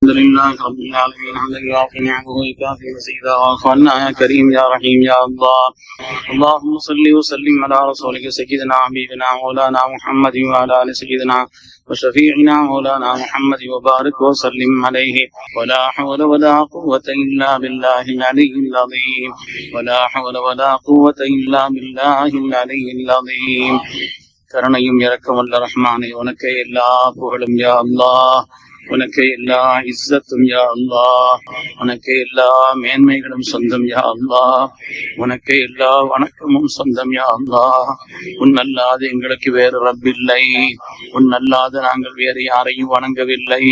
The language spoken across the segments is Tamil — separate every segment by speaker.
Speaker 1: الحمد لله رب العالمين حمدا يوافي نعمه ويكافئ مزيدا وعفونا يا كريم يا رحيم يا الله. اللهم صل وسلم على رسولك سيدنا حبيبنا مولانا محمد وعلى ال سيدنا وشفيعنا مولانا محمد وبارك وسلم عليه. ولا حول ولا قوة إلا بالله العلي العظيم. ولا حول ولا قوة إلا بالله العلي العظيم. கருணையும் இரக்கமுள்ள ரஹ்மானே, உனக்கே எல்லா புகழும் யா அல்லாஹ். உனக்கே எல்லா இஸ்ஸத்தும் யா அல்லாஹ். உனக்கே எல்லா மேன்மைகளும் சொந்தம் யா அல்லாஹ். உனக்கே எல்லா வணக்கமும் சொந்தம் யா அல்லாஹ். உன்னல்லாது எங்களுக்கு வேறு ரப்பில்லை. உன்னல்லாது நாங்கள் வேறு யாரையும் வணங்கவில்லை.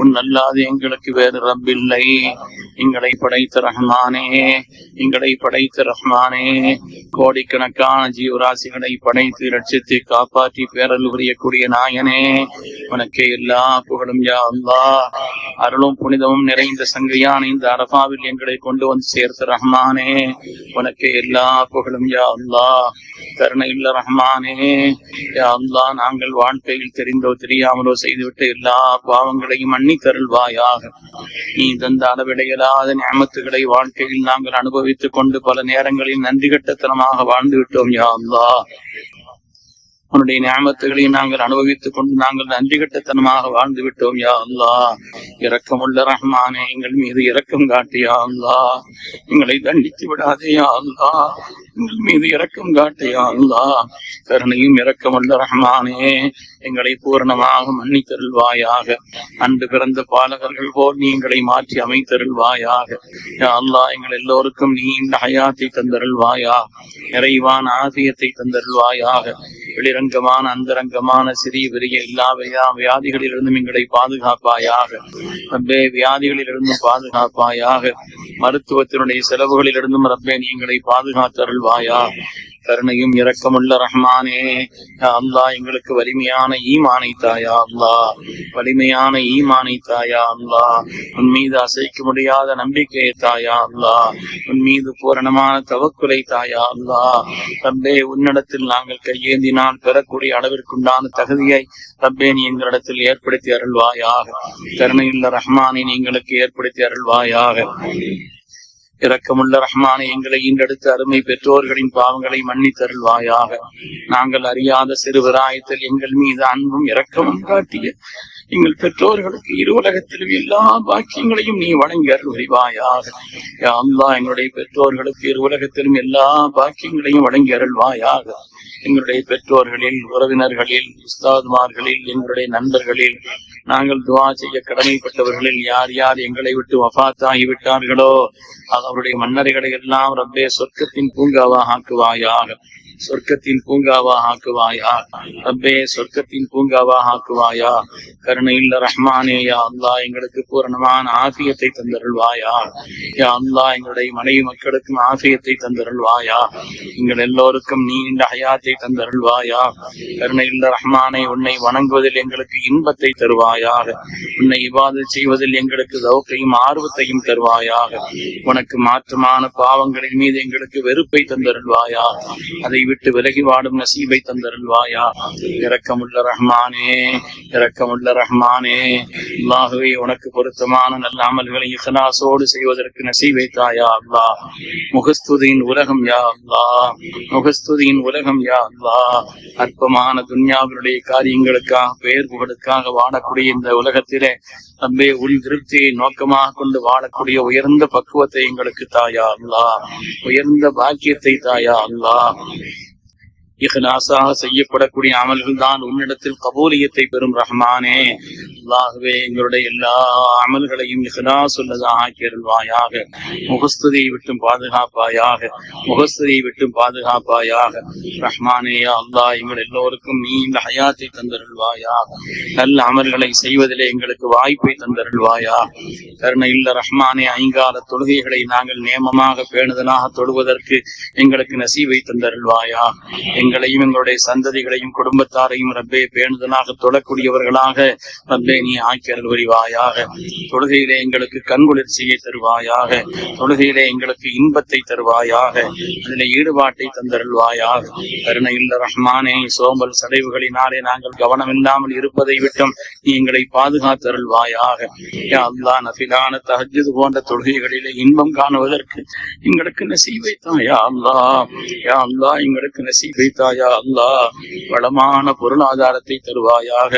Speaker 1: உன்னல்லாது எங்களுக்கு வேறு ரப்பில்லை. எங்களை படைத்த ரஹ்மானே, எங்களை படைத்த ரஹ்மானே, கோடிக்கணக்கான ஜீவராசிகளை படைத்து ரட்சித்து காப்பாற்றி பேரல் புரியக்கூடிய நாயனே, உனக்கே எல்லா புகழும் யா அல்லாஹ். அருளும் புனிதமும் நிறைந்த சங்கையான இந்த அரபாவில் எங்களை கொண்டு வந்து சேர்த்த ரஹ்மானே, உனக்கே எல்லா புகழும் யா அல்லாஹ். கருணையுள்ள ரஹ்மானே, யா அல்லாஹ், நாங்கள் வாழ்க்கையில் தெரிந்தோ தெரியாமலோ செய்துவிட்ட எல்லா பாவங்களையும் மன்னித்தருள்வாயாக. நீ தந்த அளவிடையலாத நியமத்துகளை வாழ்க்கையில் நாங்கள் அனுபவித்துக் கொண்டு பல நேரங்களில் நன்றி கட்டத்தனமாக வாழ்ந்து விட்டோம் யா அல்லாஹ். உன்னுடைய நியமத்துகளை நாங்கள் அனுபவித்துக் கொண்டு நாங்கள் நன்றி கட்டத்தனமாக வாழ்ந்து விட்டோம் யா அல்லாஹ். இரக்கமுள்ள ரஹ்மானே, எங்கள் மீது இரக்கம் காட்டு யா அல்லாஹ். எங்களை தண்டித்து விடாதே யா அல்லாஹ். எங்கள் மீது இரக்கம் காட்டு யா அல்லாஹ். கருணையும் இரக்கமுள்ள ரஹ்மானே, எங்களை பூரணமாக மன்னித்தருள்வாயாக. அன்று பிறந்த பாலகர்கள் போல் நீ எங்களை மாற்றி அமைத்தருள்வாயாக. யா அல்லாஹ், எங்கள் எல்லோருக்கும் நீ இந்த ஹயாத்தை தந்தருள்வாயா. நிறைவான ஆசியத்தை தந்தருள்வாயாக. வெளிரங்கமான அந்தரங்கமான சிறிய பெரிய எல்லா வியாதிகளிலிருந்தும் எங்களை பாதுகாப்பாயாக. ரப்பே, வியாதிகளிலிருந்தும் பாதுகாப்பாயாக. மருத்துவத்தினுடைய செலவுகளிலிருந்தும் ரப்பே நீ எங்களை பாதுகாத்தருள்வாயா. கருணையும் இரக்கமுள்ள ரஹ்மானே, அல்லாஹ், எங்களுக்கு வலிமையான ஈமானை தாயா அல்லாஹ். வலிமையான ஈமானை தாயா அல்லாஹ். உன் மீது அசைக்க முடியாத நம்பிக்கையை தாயா அல்லாஹ். உன் மீது பூரணமான தவக்குலை தாயா அல்லாஹ். ரப்பே, உன்னிடத்தில் நாங்கள் கையேந்தினால் பெறக்கூடிய அளவிற்குண்டான தகுதியை ரப்பே நீ எங்களிடத்தில் ஏற்படுத்தி அருள்வாயாக. கருணையுள்ள ரஹ்மானை நீங்களுக்கு ஏற்படுத்தி அருள்வாயாக. இரக்கமுள்ள ரஹ்மானை, எங்களை ஈண்டெடுத்த அருமை பெற்றோர்களின் பாவங்களை மன்னித்தருள்வாயாக. நாங்கள் அறியாத சிறுவராயத்தில் எங்கள் மீது அன்பும் இரக்கமும் காட்டிய எங்கள் பெற்றோர்களுக்கு இரு உலகத்திலும் எல்லா பாக்கியங்களையும் நீ வழங்கி அருள்வாயாக. யா அல்லாஹ், எங்களுடைய பெற்றோர்களுக்கு இரு உலகத்திலும் எல்லா பாக்கியங்களையும் வழங்கி அருள்வாயாக. எங்களுடைய பெற்றோர்களில், உறவினர்களில், உஸ்தாதுமார்களில், எங்களுடைய நண்பர்களில், நாங்கள் துவா செய்ய கடமைப்பட்டவர்களில் யார் யார் எங்களை விட்டு வஃபாத்தாகிவிட்டார்களோ அவருடைய மன்னரைகளை எல்லாம் ரப்பே சொர்க்கத்தின் பூங்காவாக ஆக்குவாயாக. சொர்க்கத்தின் பூங்காவாக ஆக்குவாயா ரப்பே, சொர்க்கத்தின் பூங்காவாக ஆக்குவாயா. கருணையுள்ள ரஹ்மானே, யா அல்லாஹ், எங்களுக்கு பூரணமான ஆஃபியத்தை தந்தருள்வாயா. யா அல்லாஹ், எங்களுடைய மனைவி மக்களுக்கும் ஆஃபியத்தை தந்தருள்வாயா. எங்கள் எல்லோருக்கும் நீண்ட ஹயாத்தை தந்தருள்வாயா. கருணையுள்ள ரஹ்மானே, உன்னை வணங்குவதில் எங்களுக்கு இன்பத்தை தருவாயாக. உன்னை இபாதத் செய்வதில் எங்களுக்கு தௌக்கையும் ஆர்வத்தையும் தருவாயாக. உனக்கு மாற்றமான பாவங்களின் மீது எங்களுக்கு வெறுப்பை தந்தருள்வாயா. அதை விட்டு விலகி வாடும் நசீபை தந்தருள்வாயா. இரக்கமுள்ள ரஹ்மானே, இரக்கமுள்ள ரஹ்மானே, அல்லாஹுவே, உனக்கு பொருத்தமான நல்ல அமல்களை இஹ்லாஸோடு செய்வதற்கு நசீபை தாயா அல்லாஹ். முகஸ்துதியின் உலகம் யா அல்லாஹ். முகஸ்துதியின் உலகம் யா அல்லாஹ். அற்பமான துன்யாவினுடைய காரியங்களுக்காக, பெயர் புகழுக்காக வாழக்கூடிய இந்த உலகத்திலே ரப்பே, உள் திருப்தியை நோக்கமாக கொண்டு வாழக்கூடிய உயர்ந்த பக்குவத்தை எங்களுக்கு தாயா அல்லாஹ். உயர்ந்த பாக்கியத்தை தாயா அல்லாஹ். இஹ்லாஸாக செய்யப்படக்கூடிய அமல்கள் தான் உன்னிடத்தில் கபூலியத்தை பெறும் ரஹ்மானே. அல்லாஹுவே, எங்களுடைய எல்லா அமல்களையும் இஹ்லாஸ் உள்ளதாக ஆக்கியருள்வாயாக. முகஸ்துதியை விட்டும் பாதுகாப்பாயாக. முகஸ்துதியை விட்டும் பாதுகாப்பாயாக. ரஹ்மானே, யா அல்லாஹ், எங்கள் எல்லோருக்கும் நீ இந்த ஹயாத்தை தந்தருள்வாயாக. நல்ல அமல்களை செய்வதிலே எங்களுக்கு வாய்ப்பை தந்தருள்வாயா. கருணையுள்ள ரஹ்மானே, ஐங்கால தொழுகைகளை நாங்கள் நேமமாக பேணுதலாக தொழுவதற்கு எங்களுக்கு நசீவை தந்தருள்வாயா. எங்களையும் எங்களுடைய சந்ததிகளையும் குடும்பத்தாரையும் ரப்பே பேணுதலாக தொழக்கூடியவர்களாக ரப்பே நீ ஆக்கியர்கள் புரிவாயாக. தொழுகையிலே எங்களுக்கு கண்குளிர்ச்சியை தருவாயாக. தொழுகையிலே எங்களுக்கு இன்பத்தை தருவாயாக. அதிலே ஈடுபாட்டை தந்தருள்வாயாக. கருணை இல்ல ரஹ்மானே, சோம்பல் சடைவுகளினாலே நாங்கள் கவனமில்லாமல் இருப்பதை விட்டும் நீ எங்களை பாதுகாத்தருள்வாயாக. யா அல்லாஹ், நஃபிலான தஹஜ்ஜுத் போன்ற தொழுகைகளிலே இன்பம் காணுவதற்கு எங்களுக்கு நசீபை தாயா அல்லாஹ். யா அல்லாஹ், எங்களுக்கு நசீபை தாயா அல்லாஹ். வளமான பொருளாதாரத்தை தருவாயாக.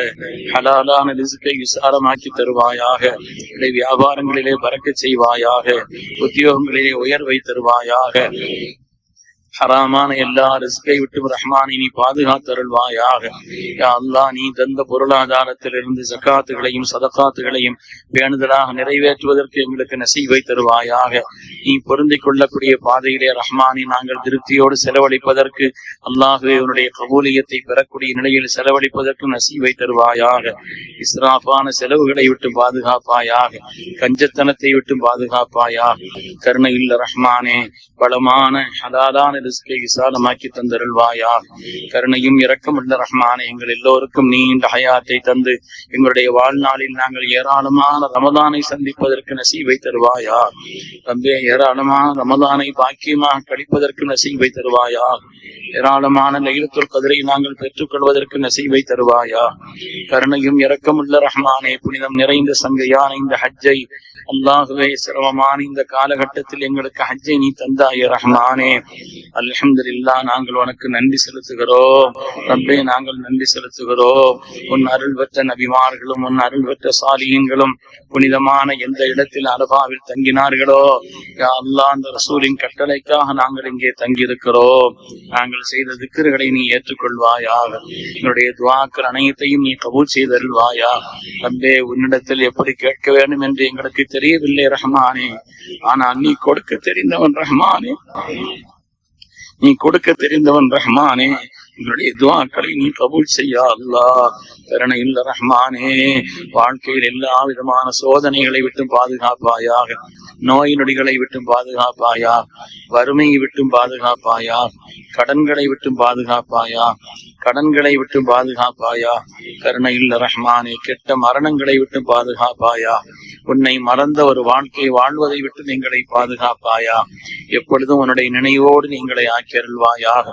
Speaker 1: ஹலாலான ரிஸ்கை விசாலமாக்கி தருவாயாக. வியாபாரங்களிலே பறக்கச் செய்வாயாக. உத்தியோகங்களிலே உயர்வை தருவாயாக. ஹராமான எல்லா ரிஸ்கை விட்டு ரஹ்மானை நீ பாதுகாத்தருள்வாயாக. யா அல்லாஹ், நீ தந்த பொருளாதாரத்திலிருந்து ஜகாத்துகளையும் சதகாத்துகளையும் பேணுதலாக நிறைவேற்றுவதற்கு எங்களுக்கு நசீபை தருவாயாக. நீ பொருந்திக் கொள்ளக்கூடிய பாதையிலே ரஹ்மானை நாங்கள் திருப்தியோடு செலவழிப்பதற்கு, அல்லாஹுவே உன்னுடைய கபூலியத்தை பெறக்கூடிய நிலையில் செலவழிப்பதற்கு நசீபை தருவாயாக. இஸ்ராஃபான செலவுகளை விட்டு பாதுகாப்பாயாக. கஞ்சத்தனத்தை விட்டு பாதுகாப்பாயாக. கருணை இல்ல ரஹ்மானே, பலமான ஹலாலான ரிஸ்கை விசாலமாக்கி தந்தருள்வாயாக. கருணையும் இரக்கமுள்ள ரஹ்மானே, எங்கள் எல்லோருக்கும் நீண்ட ஹயாத்தை தந்து எங்களுடைய வாழ்நாளில் நாங்கள் ஏராளமான ரமதானை சந்திப்பதற்கு நசீபை தருவாயா. ரப்பே, ஏராளமான ரமதானை பாக்கியமாக கழிப்பதற்கு நசீபை தருவாயா. ஏராளமான லைலத்துல் கத்ரை நாங்கள் பெற்றுக் கொள்வதற்கு நசீபை தருவாயா. கருணையும் இரக்கமுள்ள ரஹ்மானே, புனிதம் நிறைந்த சங்கையான இந்த ஹஜ்ஜை அல்லாஹுவே சிரமமான இந்த காலகட்டத்தில் எங்களுக்கு ஹஜ்ஜை நீ தந்தாய ரஹ்மானே. அல்ஹம்துலில்லாஹ், நாங்கள் உனக்கு நன்றி செலுத்துகிறோம். ரப்பே, நாங்கள் நன்றி செலுத்துகிறோம். உன் அருள் பெற்ற நபிமார்களும் உன் அருள் பெற்ற சாலிஹீன்களும் புனிதமான எந்த இடத்தில் அரபாவில் தங்கினார்களோ, யா அல்லாஹ், அந்த ரசூலின் கட்டளைக்காக நாங்கள் இங்கே தங்கியிருக்கிறோம். நாங்கள் செய்த திக்ருகளை நீ ஏற்றுக்கொள்வாயாக. எங்களுடைய துஆக்கள் அனைத்தையும் நீ கபூல் செய்தருள்வாயா. ரப்பே, உன்னிடத்தில் எப்படி கேட்க வேண்டும் என்று எங்களுக்கு தெரியவில்லை ரஹ்மானே. ஆனால் நீ கொடுக்க தெரிந்தவன் ரஹ்மானே. நீ கொடுக்க தெரிந்தவன் ரஹ்மானே. எங்களுடைய துஆக்களை நீ கபூல் செய்யா அல்லாஹ். கருணை இல்ல ரஹ்மானே, வாழ்க்கையில் எல்லா விதமான சோதனைகளை விட்டும் பாதுகாப்பாயாக. நோய் நொடிகளை விட்டும் பாதுகாப்பாயா. வறுமையை விட்டும் பாதுகாப்பாயா. கடன்களை விட்டும் பாதுகாப்பாயா. கடன்களை விட்டு பாதுகாப்பாயா. கருணை இல்ல ரஹ்மானே, கெட்ட மரணங்களை விட்டு பாதுகாப்பாயா. உன்னை மறந்த ஒரு வாழ்க்கை வாழ்வதை விட்டு நீங்களை பாதுகாப்பாயா. எப்பொழுதும் உன்னுடைய நினைவோடு நீங்களை ஆக்கியருள்வாயாக.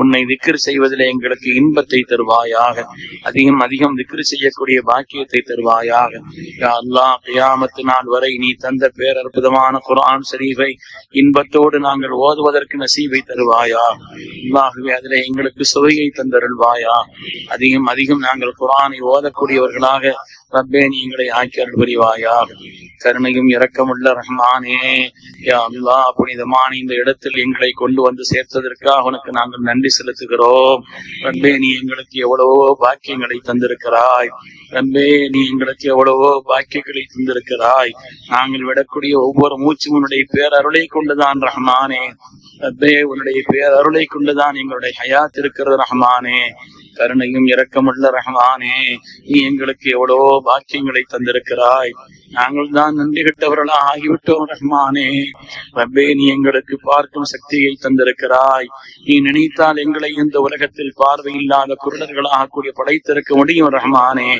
Speaker 1: உன்னை திக்ர் செய்வதில் எங்களுக்கு இன்பத்தை தருவாயாக. அதிகம் அதிகம் திக்ர் செய்யக்கூடிய பாக்கியத்தை தருவாயாக. யா அல்லாஹ், கியாமத்து நாள் வரை நீ தந்த பேரற்புதமான குர்ஆன் ஷரீஃபை இன்பத்தோடு நாங்கள் ஓதுவதற்கு நசீபை தருவாயா. அல்லாஹுவே, அதிலே எங்களுக்கு சுவையை தந்தருள்வாயா. அதிகம் அதிகம் நாங்கள் குர்ஆனை ஓதக்கூடியவர்களாக ரப்பே நீ எங்களை ஆக்கியருள் புரிவாயா. கருணையும் இரக்கமுள்ள ரஹ்மானே, யா அல்லாஹ், புனிதமான இந்த இடத்தில் எங்களை கொண்டு வந்து சேர்த்ததற்காக உனக்கு நாங்கள் நன்றி செலுத்துகிறோம். ரப்பே, நீ எங்களுக்கு எவ்வளவோ பாக்கியங்களை தந்திருக்கிறாய். ரப்பே, நீ எங்களுக்கு எவ்வளவோ பாக்கியங்களை தந்திருக்கிறாய். நாங்கள் விடக்கூடிய ஒவ்வொரு மூச்சும் உன்னுடைய பேரருளை கொண்டுதான் ரஹ்மானே. ரப்பே, உன்னுடைய பேரருளை கொண்டுதான் எங்களுடைய ஹயாத் இருக்கிறது ரஹ்மானே. கருணையும் இரக்கமுள்ள ரஹ்மானே, நீ எங்களுக்கு எவ்வளவோ பாக்கியங்களை தந்திருக்கிறாய். நாங்கள் தான் நன்றி கெட்டவர்களா ஆகிவிட்டோம் ரஹ்மானே. ரப்பே, நீ எங்களுக்கு பார்க்கும் சக்தியை தந்திருக்கிறாய். நீ நினைத்தால் எங்களை இந்த உலகத்தில் பார்வையில்லாத குருடர்களாக கூடிய படைத்திருக்க முடியும் ரஹ்மானே.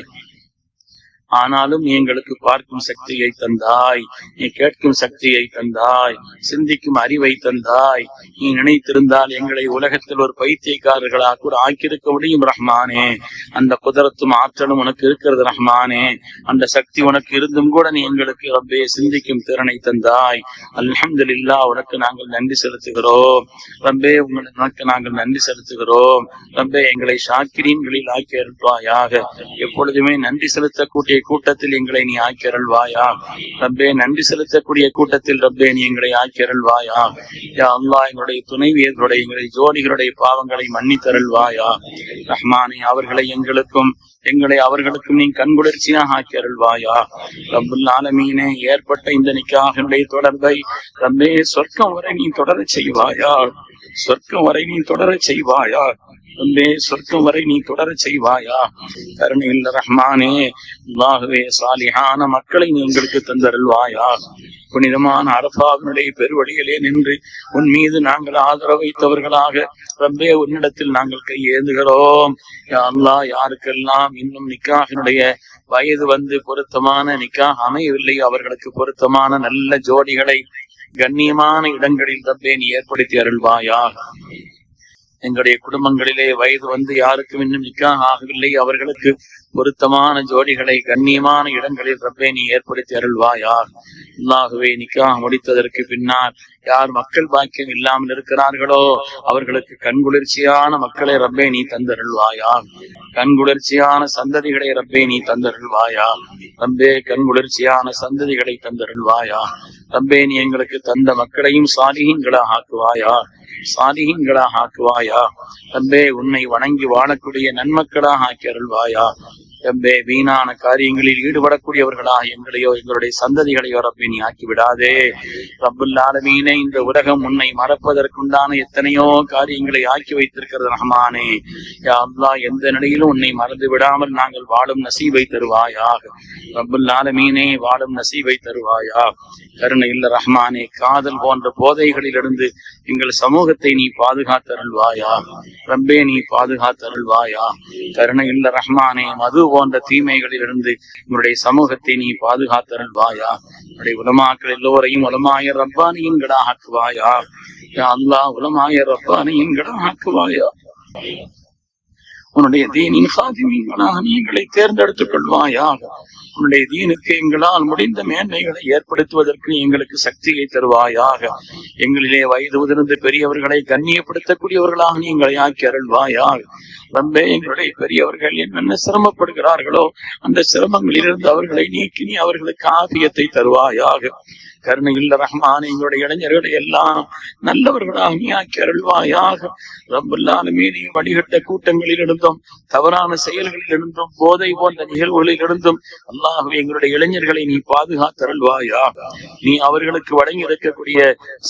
Speaker 1: ஆனாலும் நீ எங்களுக்கு பார்க்கும் சக்தியை தந்தாய். நீ கேட்கும் சக்தியை தந்தாய். சிந்திக்கும் அறிவை தந்தாய். நீ நினைத்திருந்தால் எங்களை உலகத்தில் ஒரு பைத்தியக்காரர்களாக கூட ஆக்கியிருக்க முடியும் ரஹ்மானே. அந்த குதரத்தும் ஆற்றலும் உனக்கு இருக்கிறது ரஹ்மானே. அந்த சக்தி உனக்கு இருந்தும் கூட நீ எங்களுக்கு ரப்பே சிந்திக்கும் திறனை தந்தாய். அல்ஹம்துலில்லாஹ், உனக்கு நாங்கள் நன்றி செலுத்துகிறோம் ரப்பே. உனக்கு நாங்கள் நன்றி செலுத்துகிறோம் ரப்பே. எங்களை ஷாக்கிரீன்களில் ஆக்கி அருள்வாயாக. எப்பொழுதுமே நன்றி செலுத்தக்கூடிய கூட்டத்தில் எங்களை நீ ஆக்கியருள்வாயா. ரப்பே, நன்றி செலுத்தக்கூடிய கூட்டத்தில் ரப்பே நீ எங்களை ஆக்கியருள்வாயா. யா அல்லாஹ், எங்களுடைய துணைவியர்களுடைய எங்களுடைய ஜோடிகளுடைய பாவங்களை மன்னித்தருள்வாயா. ரஹ்மானே, அவர்களை எங்களுக்கும் எங்களை அவர்களுக்கும் நீ கண்குளிர்ச்சியாக ஆக்கியருள்வாயா. ரப்புல் ஆலமீனே, ஏற்பட்ட இந்த நிக்காஹினுடைய தொடர்பை ரப்பே சொர்க்கம் வரை நீ தொடர செய்வாயா. சொர்க்கம் வரை நீ தொடர செய்வாயா. சொர்க்கம் வரை நீ தொடர செய்வாயா. கருணையுள்ள ரஹ்மானே, அல்லாஹுவே சாலிஹான மக்களை நீ எங்களுக்கு தந்தருள்வாயா. புனிதமான அரஃபாவினுடைய பெருவழியிலே நின்று உன் மீது நாங்கள் ஆதரவு வைத்தவர்களாக ரப்பே உன்னிடத்தில் நாங்கள் கையேந்துகிறோம். யா அல்லாஹ், யாருக்கெல்லாம் இன்னும் நிக்காஹினுடைய வயது வந்து பொருத்தமான நிக்காஹ் அமையவில்லை, அவர்களுக்கு பொருத்தமான நல்ல ஜோடிகளை கண்ணியமான இடங்களில் ரப்பே நீ ஏற்படுத்தி அருள்வாயா. எங்களுடைய குடும்பங்களிலே வயது வந்து யாருக்கும் இன்னும் நிக்காஹ் ஆகவில்லை, அவர்களுக்கு பொருத்தமான ஜோடிகளை கண்ணியமான இடங்களில் ரப்பே நீ ஏற்படுத்தி அருள்வாயா. அல்லாஹுவே, நிக்காஹ் முடித்ததற்கு பின்னால் யார் மக்கள் பாக்கியம் இல்லாமல் இருக்கிறார்களோ அவர்களுக்கு கண்குளிர்ச்சியான மக்களை ரப்பே நீ தந்தருள்வாயா. கண்குளிர்ச்சியான சந்ததிகளை ரப்பே நீ தந்தருள்வாயா. ரப்பே, கண்குளிர்ச்சியான சந்ததிகளை தந்தருள்வாயா. ரப்பே, நீ எங்களுக்கு தந்த மக்களையும் சாலிஹீன்களாக ஆக்குவாயா. சாலிஹீன்களாக ஆக்குவாயா. ரப்பே, உன்னை வணங்கி வாழக்கூடிய நன்மக்களாக ஆக்கி அருள்வாயா. ரப்பே, வீணான காரியங்களில் ஈடுபடக்கூடியவர்களாக எங்களையோ எங்களுடைய சந்ததிகளையோ ரப்பே நீ ஆக்கி விடாதே. ரப்புல் ஆலமீனே, இந்த உலகம் உன்னை மறப்பதற்குண்டான எத்தனையோ காரியங்களை ஆக்கி வைத்திருக்கிறது ரஹ்மானே. யா அல்லாஹ், எந்த நிலையிலும் உன்னை மறந்து விடாமல் நாங்கள் வாழும் நசீபை தருவாயாக. ரப்புல் ஆலமீனே, வாழும் நசீபை தருவாயா. கருணை இல்ல ரஹ்மானே, காதல் போன்ற போதைகளிலிருந்து எங்கள் சமூகத்தை நீ பாதுகாத்தருள்வாயா. ரப்பே, நீ பாதுகாத்தருள்வாயா. கருணை இல்ல ரஹ்மானே, மது போன்ற தீமைகளிலிருந்து உங்களுடைய சமூகத்தை நீ பாதுகாத்தருள்வாயா. உன்னுடைய உலமாக்கள் எல்லோரையும் உலமாய ரப்பானியன்களாக ஆக்குவாயா. யா அல்லாஹ், உலமாய ரப்பானியன்களாக ஆக்குவாயா. உன்னுடைய தீனின் ஹாதிமீன்களாக நீங்களை தேர்ந்தெடுத்துக் கொள்வாயாக. உன்னுடைய தீனுக்கு எங்களால் முடிந்த மேன்மைகளை ஏற்படுத்துவதற்கு எங்களுக்கு சக்தியை தருவாயாக. எங்களிலே வயது உதிர்ந்து பெரியவர்களை கண்ணியப்படுத்தக்கூடியவர்களாக நீங்களை ஆக்கி அருள்வாயாக. ரப்பே, எங்களுடைய பெரியவர்கள் என்னென்ன சிரமப்படுகிறார்களோ அந்த சிரமங்களிலிருந்து அவர்களை நீக்கி நீ அவர்களுக்கு ஆபியத்தை தருவாயாக. கருணை இல்ல ரஹ்மான், எங்களுடைய இளைஞர்களை எல்லாம் நல்லவர்களாக நீ ஆக்கி அருள்வாயாக. ரப்புல் ஆலமீன், வழிகட்ட கூட்டங்களில் இருந்தும் தவறான செயல்களில் இருந்தும் போதை போன்ற நிகழ்வுகளில் இருந்தும் அல்லாஹ்வே எங்களுடைய இளைஞர்களை நீ பாதுகாத்தருள்வாயா. நீ அவர்களுக்கு வழங்கி இருக்கக்கூடிய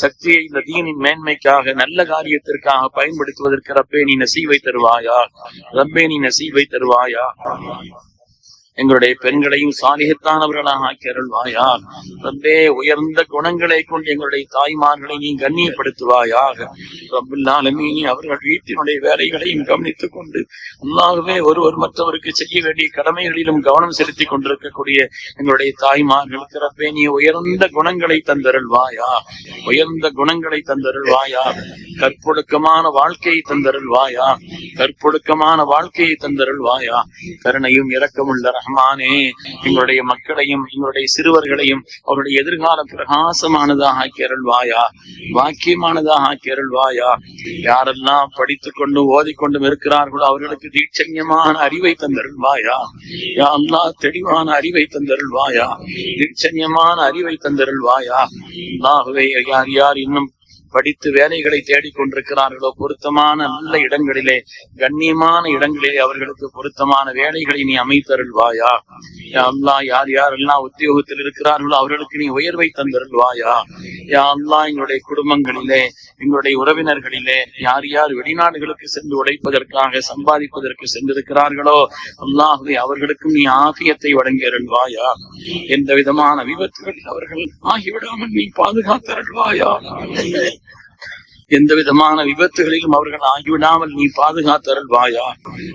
Speaker 1: சக்தியை இந்த தீனின் மேன்மைக்காக நல்ல காரியத்திற்காக பயன்படுத்துவதற்கு ரப்பே நீ நசீவை தருவாயா. ரப்பே, நீ நசீவை தருவாயா. எங்களுடைய பெண்களையும் சாலிஹத்தானவர்களாக ஆக்கி அருள்வாயா. ரப்பே, உயர்ந்த குணங்களை கொண்டு எங்களுடைய தாய்மார்களை நீ கண்ணியப்படுத்துவாயாக. ரப்புல் ஆலமீன், அவர்கள் வீட்டினுடைய வேலைகளையும் கவனித்துக் கொண்டு அல்லாஹ்வே ஒருவர் மற்றவருக்கு செய்ய வேண்டிய கடமைகளிலும் கவனம் செலுத்தி கொண்டிருக்கக்கூடிய எங்களுடைய தாய்மார்களுக்கு ரப்பே நீ உயர்ந்த குணங்களை தந்தருள்வாயா. உயர்ந்த குணங்களை தந்தருள்வாயா. கற்பொழுக்கமான வாழ்க்கையை தந்தருள்வாயா. கற்பொழுக்கமான வாழ்க்கையை தந்தருள்வாயா. கருணையும் இரக்கமுள்ள ரஹ்மானே, எங்களுடைய மக்களையும் எங்களுடைய சிறுவர்களையும் அவருடைய எதிர்கால பிரகாசமானதாக ஆக்கி அருள்வாயா. வாக்கியமானதாக ஆக்கி அருள்வாயா. யாரெல்லாம் படித்துக் கொண்டு ஓதிக்கொண்டும் இருக்கிறார்களோ அவர்களுக்கு தீட்சண்யமான அறிவை தந்தருள்வாயா. யா அல்லாஹ், தெளிவான அறிவை தந்தருள்வாயா. தீட்சண்யமான அறிவை தந்தருள்வாயா. அல்லாஹ்வே, யார் யார் இன்னும் படித்து வேலைகளை தேடிக்கொண்டிருக்கிறார்களோ பொருத்தமான நல்ல இடங்களிலே கண்ணியமான இடங்களிலே அவர்களுக்கு பொருத்தமான வேலைகளை நீ அமைத்தருள்வாயா. யா அல்லாஹ், யார் யாரெல்லாம் உத்தியோகத்தில் இருக்கிறார்களோ அவர்களுக்கு நீ உயர்வை தந்தருள்வாயா. யா அல்லாஹ், எங்களுடைய குடும்பங்களிலே எங்களுடைய உறவினர்களிலே யார் யார் வெளிநாடுகளுக்கு சென்று உழைப்பதற்காக சம்பாதிப்பதற்கு சென்றிருக்கிறார்களோ அல்லாஹ்வே அவர்களுக்கும் நீ ஆபியத்தை வழங்கி அருள்வாயா. எந்த விதமான விபத்துகளில் அவர்கள் ஆகிவிடாமல் நீ பாதுகாத்தருள்வாயா. எந்த விதமான விபத்துகளிலும் அவர்கள் ஆகிவிடாமல் நீ பாதுகாத்தருள்வாயா.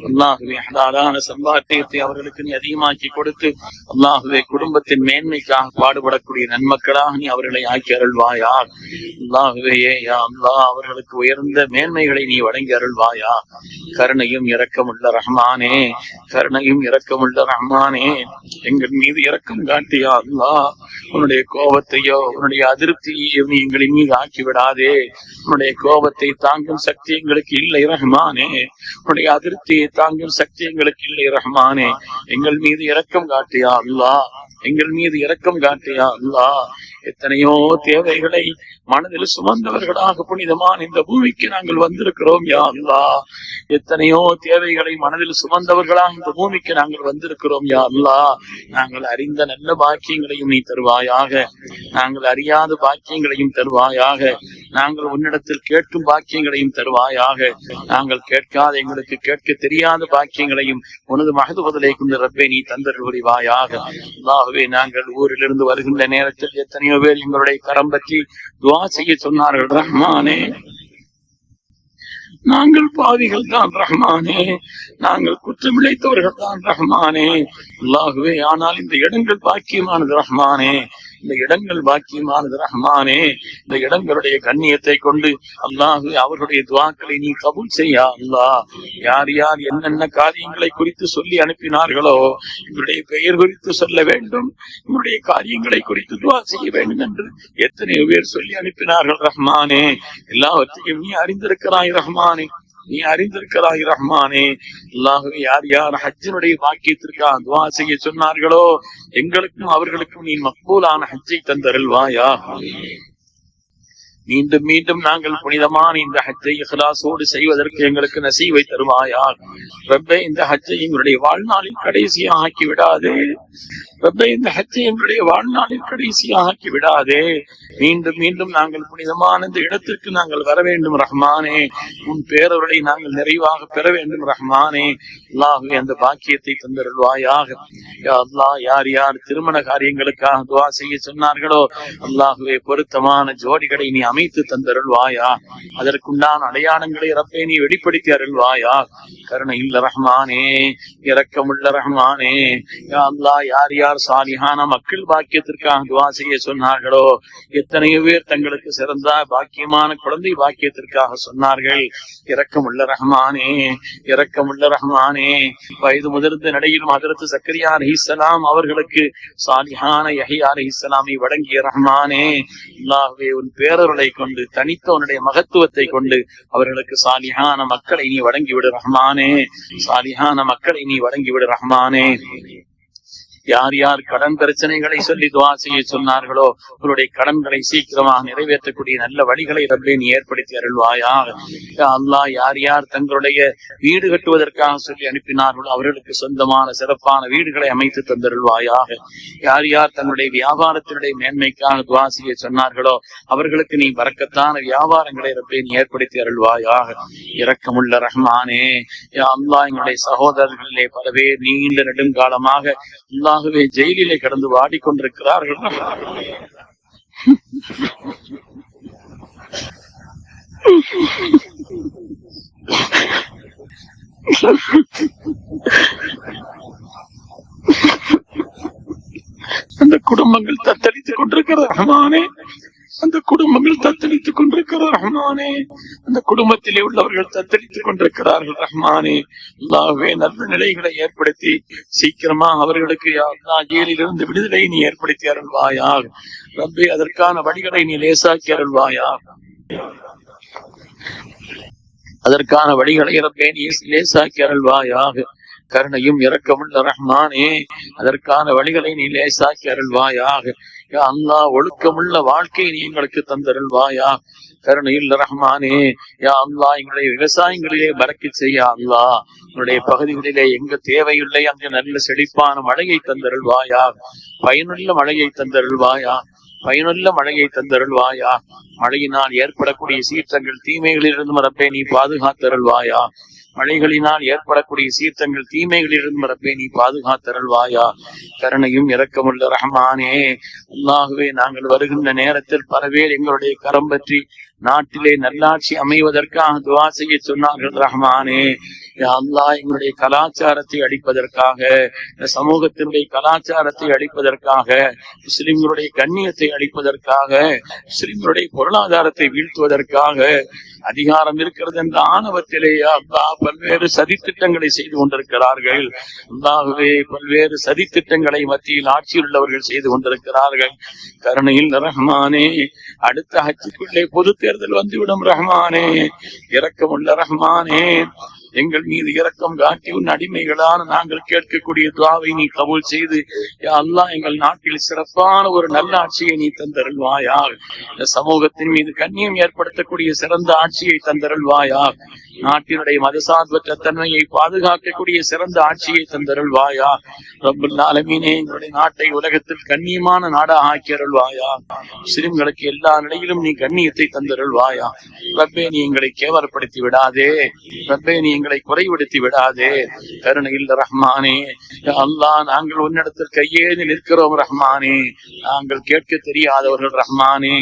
Speaker 1: அல்லாஹுவே, ஹலாலான சம்பாத்தியத்தை அவர்களுக்கு நீ அதிகமாக்கி கொடுத்து அல்லாஹுவே குடும்பத்தின் மேன்மைக்காக பாடுபடக்கூடிய நன்மக்களாக நீ அவர்களை ஆக்கி அருள்வாயா. அல்லாஹுவே, யா அல்லாஹ், அவர்களுக்கு உயர்ந்த மேன்மைகளை நீ வழங்கி அருள்வாயா. கருணையும் இரக்கமுள்ள ரஹ்மானே, கருணையும் இரக்கமுள்ள ரஹ்மானே, எங்கள் மீது இரக்கம் காட்டியா அல்லாஹ். உன்னுடைய கோபத்தையோ உன்னுடைய அதிருப்தியையோ நீ எங்களின் மீது ஆக்கி விடாதே. உன்னுடைய கோபத்தை தாங்கும் சக்தி எங்களுக்கு இல்லை ரஹ்மானே. உன்னுடைய அதிருப்தியை தாங்கும் சக்தி எங்களுக்கு இல்லை ரஹ்மானே. எங்கள் மீது இரக்கம் காட்டியா அல்லாஹ். எங்கள் மீது இரக்கம் காட்டியா அல்லாஹ். எத்தனையோ தேவைகளை மனதில் சுமந்தவர்களாக புனிதமான இந்த பூமிக்கு நாங்கள் வந்திருக்கிறோம் யா அல்லாஹ். எத்தனையோ தேவைகளை மனதில் சுமந்தவர்களாக இந்த பூமிக்கு நாங்கள் வந்திருக்கிறோம் யா அல்லாஹ். நாங்கள் அறிந்த நல்ல பாக்கியங்களையும் நீ தருவாயாக. நாங்கள் அறியாத பாக்கியங்களையும் தருவாயாக. நாங்கள் உன்னிடத்தில் கேட்கும் பாக்கியங்களையும் தருவாயாக. நாங்கள் கேட்காத எங்களுக்கு கேட்க தெரியாத பாக்கியங்களையும் உனது மகதுவதலை கொண்டு ரப்பே நீ தந்தருள் புரிவாயாக. அல்லாஹ்வே, நாங்கள் ஊரிலிருந்து வருகின்ற நேரத்தில் எத்தனையோ பேர் எங்களுடைய கரம் பற்றி துஆ செய்ய சொன்னார்கள். ரஹ்மானே, நாங்கள் பாவிகள் தான் ரஹ்மானே, நாங்கள் குற்றமிழைத்தவர்கள் தான் ரஹ்மானே. அல்லாஹ்வே, ஆனால் இந்த இடங்கள் பாக்கியமானது ரஹ்மானே, இந்த இடங்கள் பாக்கியமானது ரஹ்மானே. இந்த இடங்களுடைய கண்ணியத்தை கொண்டு அல்லாஹ்வே அவர்களுடைய துஆக்களை நீ கபூல் செய்யா அல்லாஹ். யார் யார் என்னென்ன காரியங்களை குறித்து சொல்லி அனுப்பினார்களோ, இவருடைய பெயர் குறித்து சொல்ல வேண்டும், இவருடைய காரியங்களை குறித்து துஆ செய்ய வேண்டும் என்று எத்தனையோ பேர் சொல்லி அனுப்பினார்கள் ரஹ்மானே. எல்லாவற்றையும் நீ அறிந்திருக்கிறாய் ரஹ்மானே, நீ அறிந்திருக்கிறாய் ரஹ்மானே. அல்லாஹ்வே, யார் யார் ஹஜ்ஜினுடைய பாக்கியத்திற்காக துஆ செய்ய சொன்னார்களோ, எங்களுக்கும் அவர்களுக்கும் நீ மக்பூலான ஹஜ்ஜை தந்தருள்வாயா. மீண்டும் மீண்டும் நாங்கள் புனிதமான இந்த ஹஜ்ஜை இஹ்லாஸோடு செய்வதற்கு எங்களுக்கு நசீவை தருவாயா. ரப்பே, இந்த ஹஜ்ஜை எங்களுடைய வாழ்நாளில் கடைசியாக ஆக்கி விடாதே. ரப்பே, இந்த ஹஜ்ஜை எங்களுடைய வாழ்நாளில் கடைசியாக ஆக்கி விடாதே. மீண்டும் மீண்டும் நாங்கள் புனிதமான இந்த இடத்திற்கு நாங்கள் வர வேண்டும் ரஹ்மானே. உன் பேரவர்களை நாங்கள் நிறைவாக பெற வேண்டும் ரஹ்மானே. அல்லாஹ்வே, அந்த பாக்கியத்தை தந்தருள்வாயாக. யா அல்லாஹ், யார் யார் திருமண காரியங்களுக்காக துஆ செய்ய சொன்னார்களோ, அல்லாஹ்வே பொருத்தமான ஜோடிகளை நீ அமைத்து தந்தருள்வாயா. அதற்குண்டான அடையாளங்களை ரப்பே நீ வெளிப்படுத்தி அருள்வாயா. கருணையுள்ள ரஹ்மானே, இரக்கமுள்ள ரஹ்மானே. யா அல்லாஹ், யார் யார் சாலிஹான மக்கள் பாக்கியத்திற்காக துஆ செய்ய சொன்னார்களோ, எத்தனையோ பேர் தங்களுக்கு சிறந்த பாக்கியமான குழந்தை பாக்கியத்திற்காக சொன்னார்கள். இரக்கமுள்ள ரஹ்மானே, இரக்கமுள்ள ரஹ்மானே. வயது முதிர்ந்த நடையிலும் ஹஜ்ரத் ஜக்கரியா அலைஹிஸ்ஸலாம் அவர்களுக்கு சாலிஹான யஹ்யா அலைஹிஸ்ஸலாமை வழங்கிய ரஹ்மானே. அல்லாஹ்வே, உன் பேரருளை கொண்டு தனித்த உன்னுடைய மகத்துவத்தை கொண்டு அவர்களுக்கு சாலிஹான மக்களை நீ வழங்கிவிடு ரஹ்மானே. சாலிஹான மக்களை நீ வழங்கிவிடு ரஹ்மானே. யார் யார் கடன் பிரச்சனைகளை சொல்லி துஆ செய்ய சொன்னார்களோ, அவருடைய கடன்களை சீக்கிரமாக நிறைவேற்றக்கூடிய நல்ல வழிகளை ரப்பே நீ ஏற்படுத்தி அருள்வாயாக. யா அல்லாஹ், யார் யார் தங்களுடைய வீடு கட்டுவதற்காக சொல்லி அனுப்பினார்களோ, அவர்களுக்கு சொந்தமான சிறப்பான வீடுகளை அமைத்து தந்தருள்வாயாக. யார் யார் தங்களுடைய வியாபாரத்தினுடைய மேன்மைக்காக துஆ செய்ய சொன்னார்களோ, அவர்களுக்கு நீ பரக்கத்தான வியாபாரங்களை ரப்பே நீ ஏற்படுத்தி அருள்வாயாக. இரக்கமுள்ள ரஹ்மானே. யா அல்லாஹ், எங்களுடைய சகோதரர்களிலே பல பேர் நீண்ட நெடுங்காலமாக அல்லாஹ்வே ஜெயிலிலே கடந்து வாடிக்கொண்டிருக்கிறார்கள். அந்த குடும்பங்கள் தத்தளித்துக் கொண்டிருக்கிற ரஹ்மானே, அந்த குடும்பங்கள் தத்தளித்துக் கொண்டிருக்கிற ரஹ்மானே, அந்த குடும்பத்திலே உள்ளவர்கள் தத்தளித்துக் கொண்டிருக்கிறார்கள் ரஹ்மானே. அல்லாஹ்வே, நல்ல நிலைகளை ஏற்படுத்தி சீக்கிரமா அவர்களுக்கு யா அல்லாஹ் ஜெயிலிலிருந்து விடுதலை நீ ஏற்படுத்தி அருள்வாயாக. ரப்பே, அதற்கான வழிகளை நீ லேசாக்கி அருள்வாயாக. அதற்கான வழிகளை ரப்பே நீ லேசாக்கி அருள்வாயாக. கருணையும் இரக்கமுள்ள ரஹ்மானே, அதற்கான வழிகளை நீ லேசாக்கி அருள்வாயாக. யா அல்லாஹ், ஒழுக்கமுள்ள வாழ்க்கையை நீ எங்களுக்கு தந்தருள்வாயா. கருணையுள்ள ரஹ்மானே. யா அல்லாஹ், எங்களுடைய விவசாயங்களிலே பரக்கத் செய்ய அல்லாஹ். உன்னுடைய பகுதிகளிலே எங்க தேவையில்லை அங்கு நல்ல செழிப்பான மழையை தந்தருள்வாயா. பயனுள்ள மழையை தந்தருள்வாயா. பயனுள்ள மழையை தந்தருள்வாயா. மழையினால் ஏற்படக்கூடிய சீற்றங்கள் தீமைகளிலிருந்து ரப்பே நீ பாதுகாத்தருள்வாயா. மழைகளினால் ஏற்படக்கூடிய சீர்த்தங்கள் தீமைகளிலிருந்து ரப்பே நீ பாதுகாத்தருள்வாயா. கருணையும் இரக்கமுள்ள ரஹ்மானே. அல்லாஹ்வே, நாங்கள் வருகின்ற நேரத்தில் பலவேர் எங்களுடைய கரம் பற்றி நாட்டிலே நல்லாட்சி அமைவதற்காக துஆ செய்ய சொன்னார்கள் ரஹ்மானே. யா அல்லாஹ், எங்களுடைய கலாச்சாரத்தை அழிப்பதற்காக, இந்த சமூகத்தினுடைய கலாச்சாரத்தை அழிப்பதற்காக, முஸ்லிம்களுடைய கண்ணியத்தை அழிப்பதற்காக, முஸ்லிம்களுடைய பொருளாதாரத்தை வீழ்த்துவதற்காக அதிகாரம் இருக்கிறது என்ற ஆணவத்திலே அல்லாஹ் பல்வேறு சதித்திட்டங்களை செய்து கொண்டிருக்கிறார்கள். அல்லாஹ்வே, பல்வேறு சதித்திட்டங்களை மத்தியில் ஆட்சியில் உள்ளவர்கள் செய்து கொண்டிருக்கிறார்கள். கருணையில் ரஹ்மானே, அடுத்த ஹஜ்ஜுக்குள்ளே பொது தேர்தல் வந்துவிடும் ரஹ்மானே. இரக்கமுள்ள ரஹ்மானே, எங்கள் மீது இரக்கம் காட்டி உன் அடிமைகளான நாங்கள் கேட்கக்கூடிய துஆவை நீ கபூல் செய்து யா அல்லாஹ், எங்கள் நாட்டில் சிறப்பான ஒரு நல்ல ஆட்சியை நீ தந்தருள்வாயா. இந்த சமூகத்தின் மீது கண்ணியம் ஏற்படுத்தக்கூடிய சிறந்த ஆட்சியை தந்தருள்வாயா.
Speaker 2: நாட்டினுடைய மதசார்பற்ற தன்மையை பாதுகாக்கக்கூடிய சிறந்த ஆட்சியை தந்தருள்வாயா. ரப்பல் ஆலமீனே, எங்களுடைய நாட்டை உலகத்தில் கண்ணியமான நாடாக ஆக்கியருள்வாயா. முஸ்லிம்களுக்கு எல்லா நிலையிலும் நீ கண்ணியத்தை தந்தருள்வாயா. ரப்பே, நீ எங்களை கேவலப்படுத்தி விடாதே. ரப்பே, நீ எங்களை குறைபடுத்தி விடாதே. கருணையில் ரஹ்மானே, அல்லாஹ், நாங்கள் உன்னிடத்தில் கையேறி நிற்கிறோம் ரஹ்மானே. நாங்கள் கேட்க தெரியாதவர்கள் ரஹ்மானே,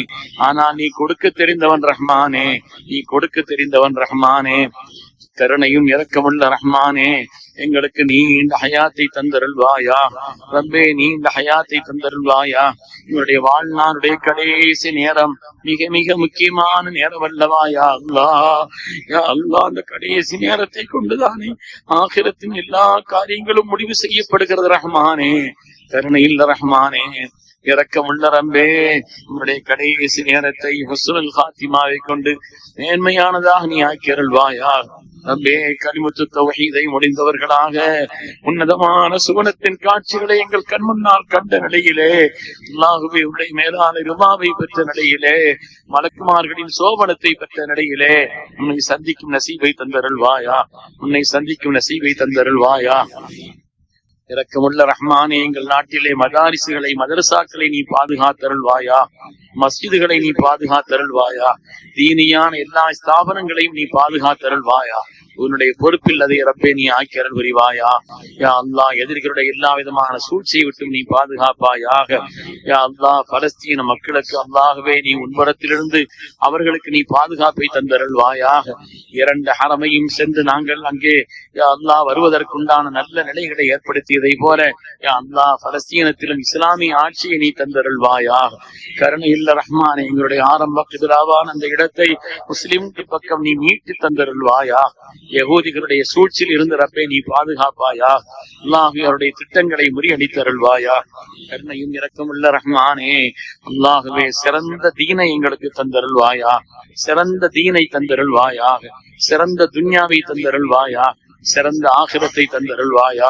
Speaker 2: ஆனால் நீ கொடுக்க தெரிந்தவன் ரஹ்மானே. நீ கொடுக்க தெரிந்தவன் ரஹ்மானே. கருணையும் இரக்கமுள்ள ரஹ்மானே, எங்களுக்கு நீ இந்த ஹயாத்தை தந்தருள்வாயா. ரப்பே, நீ இந்த ஹயாத்தை தந்தருள்வாயா. எங்களுடைய வாழ்நாளுடைய கடைசி நேரம் மிக மிக முக்கியமான நேரம் அல்லவாயா அல்லாஹ். யா அல்லாஹ், அந்த கடைசி நேரத்தை கொண்டுதானே ஆகிரத்தின் எல்லா காரியங்களும் முடிவு செய்யப்படுகிறது ரஹ்மானே. கருணையில் ரஹ்மானே, இரக்கமுள்ள ரப்பே, உன்னுடைய கடைசி நேரத்தை ஹுஸ்னுல் காத்திமாவை கொண்டு மேன்மையானதாக நீ ஆக்கியருள்வாயா. ரப்பே, கலிமத்து தௌஹீதை முடிந்தவர்களாக உன்னதமான சுவனத்தின் காட்சிகளை எங்கள் கண் முன்னால் கண்ட நிலையிலே, அல்லாஹுவே உடைய மேலான ருமாவை பெற்ற நிலையிலே, மலக்குமார்களின் சோபனத்தை பெற்ற நிலையிலே உன்னை சந்திக்கும் நசீபை தந்தருள்வாயா. உன்னை சந்திக்கும் நசீபை தந்தருள்வாயா. இரக்கமுள்ள ரஹ்மானே, எங்கள் நாட்டிலே மதாரிசுகளை மதரசாக்களை நீ பாதுகாத்தருள்வாயா. மஸ்ஜிதுகளை நீ பாதுகாத்தருள்வாயா. தீனியான எல்லா ஸ்தாபனங்களையும் நீ பாதுகாத்தருள்வாயா. உன்னுடைய பொறுப்பில் அதை ரப்பே நீ ஆக்கி அருள் புரிவாயா. யா அல்லாஹ், எதிரிகளுடைய எல்லா விதமான சூழ்ச்சியை விட்டும் நீ பாதுகாப்பாயாக. யா அல்லாஹ், பலஸ்தீன மக்களுக்கு அல்லாஹ்வே நீ உன்பரத்திலிருந்து அவர்களுக்கு நீ பாதுகாப்பை தந்தருள்வாயாக. இரண்டு ஹரமையும் சென்று நாங்கள் அங்கே யா அல்லாஹ் வருவதற்குண்டான நல்ல நிலைகளை ஏற்படுத்தியதை போல யா அல்லாஹ் பலஸ்தீனத்திலும் இஸ்லாமிய ஆட்சியை நீ தந்தருள்வாயாக. கருணையில் ரஹ்மானே, எங்களுடைய ஆரம்ப கிபிலாவான அந்த இடத்தை முஸ்லிம்கள் பக்கம் நீ மீட்டு தந்தருள்வாயா. யகூதிகளுடைய சூழ்ச்சியில் இருந்து ரப்பே நீ பாதுகாப்பாயா. அல்லாஹ், அவருடைய திட்டங்களை முறியடித்தருள்வாயா. கருணையும் இரக்கமுள்ள ரஹ்மானே, அல்லாஹுவே சிறந்த தீனை எங்களுக்கு தந்தருள்வாயா. சிறந்த தீனை தந்தருள்வாயாக. சிறந்த துன்யாவை தந்தருள்வாயா. சிறந்த ஆகிரத்தை தந்தருள்வாயா.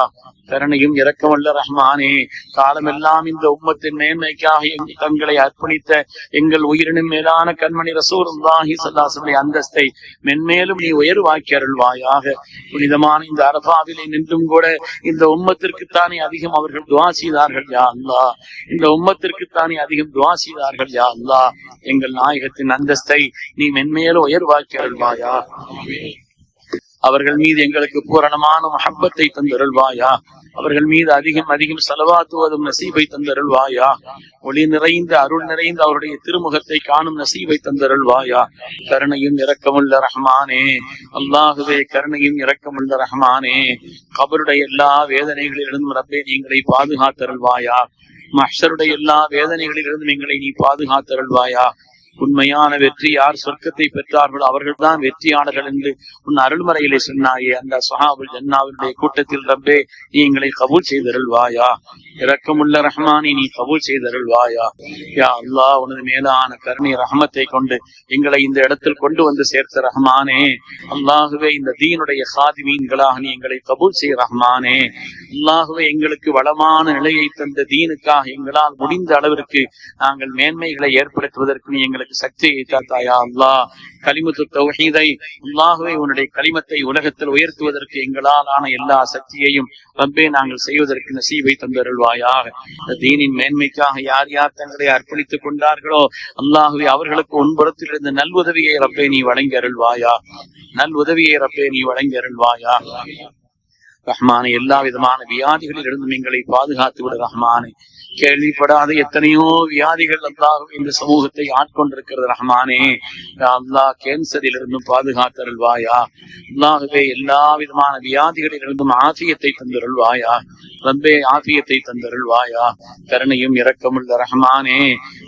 Speaker 2: கருணையும் இரக்கமுள்ள ரஹ்மானே, காலமெல்லாம் இந்த உம்மத்தின் மேன்மைக்காக தங்களை அர்ப்பணித்த எங்கள் உயிரினும் மேலான கண்மணி ரசூலுல்லாஹி ஸல்லல்லாஹு அலைஹி வஸல்லம் அந்தஸ்தை மென்மேலும் நீ உயர்வாக்கி அருள்வாயாக. புனிதமான இந்த அரஃபாவிலே நின்றும் கூட இந்த உம்மத்திற்குத்தானே அதிகம் அவர்கள் துஆ செய்தார்கள் யா அல்லாஹ். இந்த உம்மத்திற்குத்தானே அதிகம் துஆ செய்தார்கள் யா அல்லாஹ். எங்கள் நாயகத்தின் அந்தஸ்தை நீ மென்மேலும் உயர்வாக்கி அருள்வாயா. அவர்கள் மீது எங்களுக்கு பூரணமான முஹப்பத்தை தந்தருள்வாயா. அவர்கள் மீது அதிகம் அதிகம் ஸலவாத்துவதும் நசீபை தந்தருள்வாயா. ஒளி நிறைந்த அருள் நிறைந்த அவருடைய திருமுகத்தை காணும் நசீபை தந்தருள்வாயா. கருணையும் இரக்கமுள்ள ரஹ்மானே, அல்லாஹுவே கருணையும் இரக்கமுள்ள ரஹ்மானே, கபருடைய எல்லா வேதனைகளிலிருந்தும் ரப்பே நீங்களை பாதுகாத்தருள்வாயா. மஹ்ஷருடைய எல்லா வேதனைகளிலிருந்தும் எங்களை நீ பாதுகாத்தருள்வாயா. உண்மையான வெற்றி யார் சொர்க்கத்தை பெற்றார்களோ அவர்கள்தான் வெற்றியாளர்கள் என்று உன் அருள்மறையிலே சொன்னாயே. அந்த ஸஹாபுல் ஜன்னாவினுடைய கூட்டத்தில் ரப்பே நீ எங்களை கபூல் செய்தருள்வாயா. இரக்கமுள்ள ரஹ்மானே, நீ கபூல் செய்தருள்வாயா. யா அல்லாஹ், உனது மேலான கருணை ரஹமத்தை கொண்டு எங்களை இந்த இடத்தில் கொண்டு வந்து சேர்த்த ரஹ்மானே, அல்லாஹுவே இந்த தீனுடைய சாதிமீன்களாக நீ எங்களை கபூல் செய் ரஹ்மானே. அல்லாஹுவே, எங்களுக்கு வளமான நிலையை தந்த தீனுக்காக எங்களால் முடிந்த அளவிற்கு நாங்கள் மேன்மைகளை ஏற்படுத்துவதற்கு நீ எங்களுக்கு சக்தியை தாத்தாயா அல்லாஹ். கலிமத்து தௌஹீதை அல்லாஹுவே உன்னுடைய கலிமத்தை உலகத்தில் உயர்த்துவதற்கு எங்களால் ஆன எல்லா சக்தியையும் ரப்பே நாங்கள் செய்வதற்கு நசீபை தந்தருள்வாயாக. இந்த தீனின் மேன்மைக்காக யார் யார் தங்களை அர்ப்பணித்துக் கொண்டார்களோ அல்லாஹுவே அவர்களுக்கு உன்புறத்தில் இருந்து நல்வுதவியை ரப்பே நீ வழங்கி அருள்வாயா. நல்வுதவியை ரப்பே நீ வழங்கி அருள்வாயா. ரஹ்மானே, எல்லா விதமான வியாதிகளில் இருந்தும் எங்களை பாதுகாத்து விட ரஹ்மானே. கேள்விப்படாத எத்தனையோ வியாதிகள் அல்லாஹ் இந்த சமூகத்தை ஆட்கொண்டிருக்கிறது ரஹ்மானே. அல்லாஹ், கேன்சரில் இருந்தும் பாதுகாத்தருள்வாயா. அல்லாஹுவே எல்லா விதமான வியாதிகளில் இருந்தும் ஆஃபியத்தை தந்தருள்வாயா. ரப்பே ஆஃபியத்தை தந்தருள்வாயா. கருணையும் இரக்கமுள்ள ரஹ்மானே,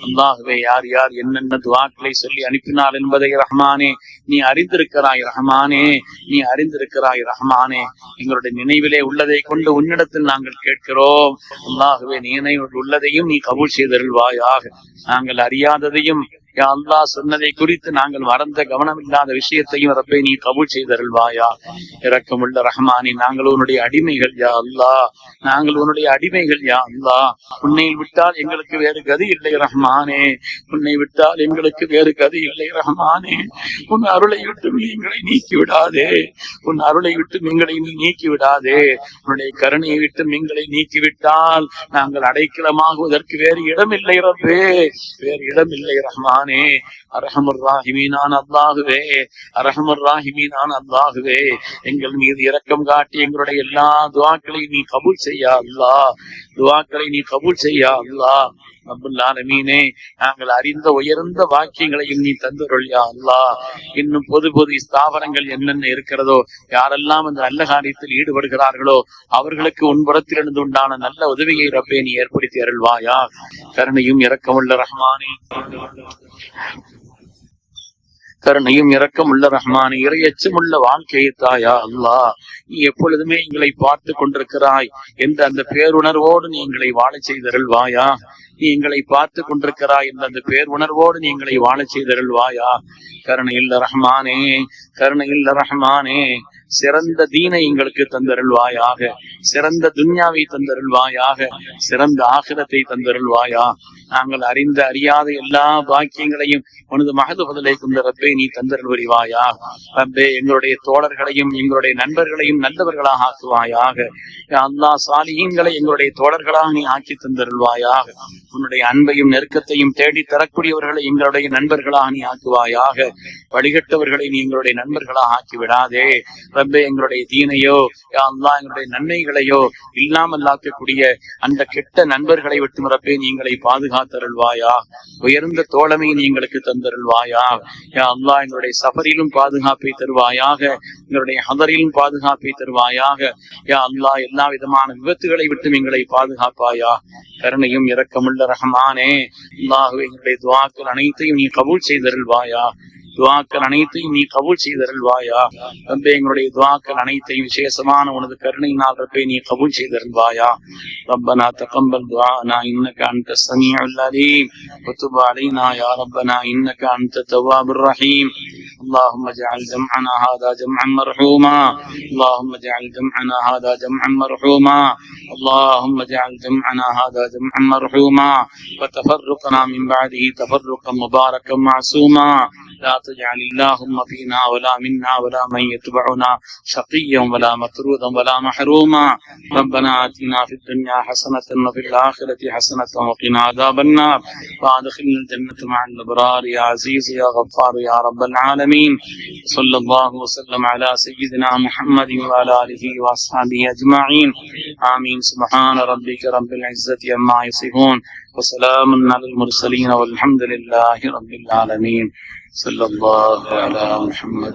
Speaker 2: அல்லாஹுவே யார் யார் என்னென்ன துஆக்களை சொல்லி அனுப்பினார் என்பதை ரஹ்மானே நீ அறிந்திருக்கிறாய் ரஹ்மானே. நீ அறிந்திருக்கிறாய் ரஹ்மானே. எங்களுடைய நினைவிலே உள்ளதை கொண்டு உன்னிடத்தில் நாங்கள் கேட்கிறோம். அல்லாஹுவே, நினைவில் உள்ளதையும் நீ கபூல் செய்தருள்வாயாக. நாங்கள் அறியாததையும் யா அல்லாஹ் சொன்னதை குறித்து நாங்கள் மறந்த கவனம் இல்லாத விஷயத்தையும் ரப்பே நீ கபூல் செய்தருள்வாயா. இரக்கமுள்ள ரஹ்மானே, நாங்கள் உன்னுடைய அடிமைகள் யா அல்லாஹ், நாங்கள் உன்னுடைய அடிமைகள் யா அல்லாஹ். உன்னை விட்டால் எங்களுக்கு வேறு கதி இல்லை ரஹ்மானே, உன்னை விட்டால் எங்களுக்கு வேறு கதி இல்லை ரஹ்மானே. உன் அருளை விட்டு எங்களை நீக்கி விடாதே, உன் அருளை விட்டு எங்களை நீ நீக்கி விடாதே. உன்னுடைய கருணையை விட்டு எங்களை நீக்கிவிட்டால் நாங்கள் அடைக்கலமாகுவதற்கு வேறு இடமில்லை ரப்பே, வேறு இடமில்லை ரஹ்மானே. அரஹமுர் ராஹிமீனான அல்லாஹுவே, அரஹமுர் ராஹிமீனான அல்லாஹுவே, எங்கள் மீது இரக்கம் காட்டி எங்களுடைய எல்லா துஆக்களையும் நீ கபூல் செய்யா அல்லாஹ், துஆக்களை நீ கபூல் செய்யா அல்லாஹ். ரப்பல் ஆலமீனே, நாங்கள் அறிந்த உயர்ந்த வாக்கியங்களையும் நீ தந்துருள் யா அல்லாஹ். இன்னும் பொது பொது ஸ்தாபனங்கள் என்னென்ன இருக்கிறதோ, யாரெல்லாம் அந்த நல்ல காரியத்தில் ஈடுபடுகிறார்களோ அவர்களுக்கு உன்புறத்திலிருந்து உண்டான நல்ல உதவியை ரப்பே நீ ஏற்படுத்தி அருள்வாயா. கருணையும் இரக்கமுள்ள ரஹ்மானே, கருணையும் இரக்கமுள்ள ரஹ்மானே, இறையச்சமுள்ள வாழ்க்கையை தாயா அல்லாஹ். நீ எப்பொழுதுமே எங்களை பார்த்து கொண்டிருக்கிறாய் என்ற அந்த பேருணர்வோடு நீ எங்களை வாழச் செய்தருள்வாயா. நீ எங்களை பார்த்து கொண்டிருக்கிறாய் என்ற அந்த பேருணர்வோடு நீ எங்களை வாழச் செய்தருள்வாயா. கருணையுள்ள ரஹ்மானே, கருணையுள்ள ரஹ்மானே, சிறந்த தீனை எங்களுக்கு தந்தருள்வாயாக, சிறந்த துன்யாவை தந்தருள்வாயாக, சிறந்த ஆகிரத்தை தந்தருள்வாயா. நாங்கள் அறிந்த அறியாத எல்லா பாக்கியங்களையும் உனது மகது பதிலை கொண்ட ரப்பே நீ தந்தருள் புரிவாயா. ரப்பே, எங்களுடைய தோழர்களையும் எங்களுடைய நண்பர்களையும் நல்லவர்களாக ஆக்குவாயாக. அல்லாஹ், சாலிஹீன்களை எங்களுடைய தோழர்களாக நீ ஆக்கி தந்தருள்வாயாக. உன்னுடைய அன்பையும் நெருக்கத்தையும் தேடி தரக்கூடியவர்களை எங்களுடைய நண்பர்களாக நீ ஆக்குவாயாக. வழிகட்டவர்களை நீ எங்களுடைய நண்பர்களாக ஆக்கி விடாதே ரப்பே. எங்களுடைய தீனையோ யா அல்லாஹ் எங்களுடைய நன்மைகளையோ இல்லாமல் ஆக்கக்கூடிய அந்த கெட்ட நண்பர்களை விட்டு ரப்பே நீங்களை பாதுகாத்தருள்வாயா. உயர்ந்த தோழமை நீ எங்களுக்கு தந்தருள்வாயா. யா அல்லாஹ், எங்களுடைய சஃபரிலும் பாதுகாப்பை தருவாயாக, எங்களுடைய ஹதரிலும் பாதுகாப்பை தருவாயாக. யா அல்லாஹ், எல்லா விதமான விபத்துகளை விட்டும் எங்களை பாதுகாப்பாயா. கருணையும் இரக்கமுள்ள ரஹ்மானே, அல்லாஹ் எங்களுடைய துஆக்கள் அனைத்தையும் நீ கபூல் செய்தருள்வாயா. துஆக்கள் அனைத்தையும் நீ கபூல் செய்தருள்வாயா. ரப்பே, எங்களுடைய துஆக்கள் அனைத்தையும் விசேஷமான உனது கருணையினால் ரப்பே நீ கபூல் செய்தருள்வாயா. ரப்பனா தகப்பல் துஆனா இன்னக அன்த ஸமீஉல் அலீம் வதுப் அலைனா யா ரப்பனா இன்னக அன்த தவ்வாபுர் ரஹீம். اللهم اجعل جمعنا هذا جمعا مرحوما، اللهم اجعل جمعنا هذا جمعا مرحوما، اللهم اجعل جمعنا هذا جمعا مرحوما وتفرقنا من بعده تفرقا مباركا معصوما. لا تجعل اللهم فينا ولا منا ولا من يتبعنا شقيا ولا مطرودا ولا محروما. ربنا آتنا في الدنيا حسنة وفي الآخرة حسنة وقنا عذاب النار وادخلنا الجنة مع الأبرار يا عزيز يا غفار يا رب العالمين. صلى الله وسلم على سيدنا محمد وعلى آله وأصحابه أجمعين. آمين. سبحان ربك رب العزة عما يصفون وسلام على المرسلين والحمد لله رب العالمين. صلى الله على محمد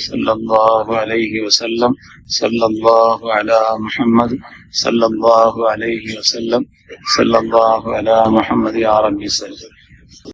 Speaker 2: صلى الله عليه وسلم صلى الله على محمد صلى الله عليه وسلم صلى الله على محمد يا رب صل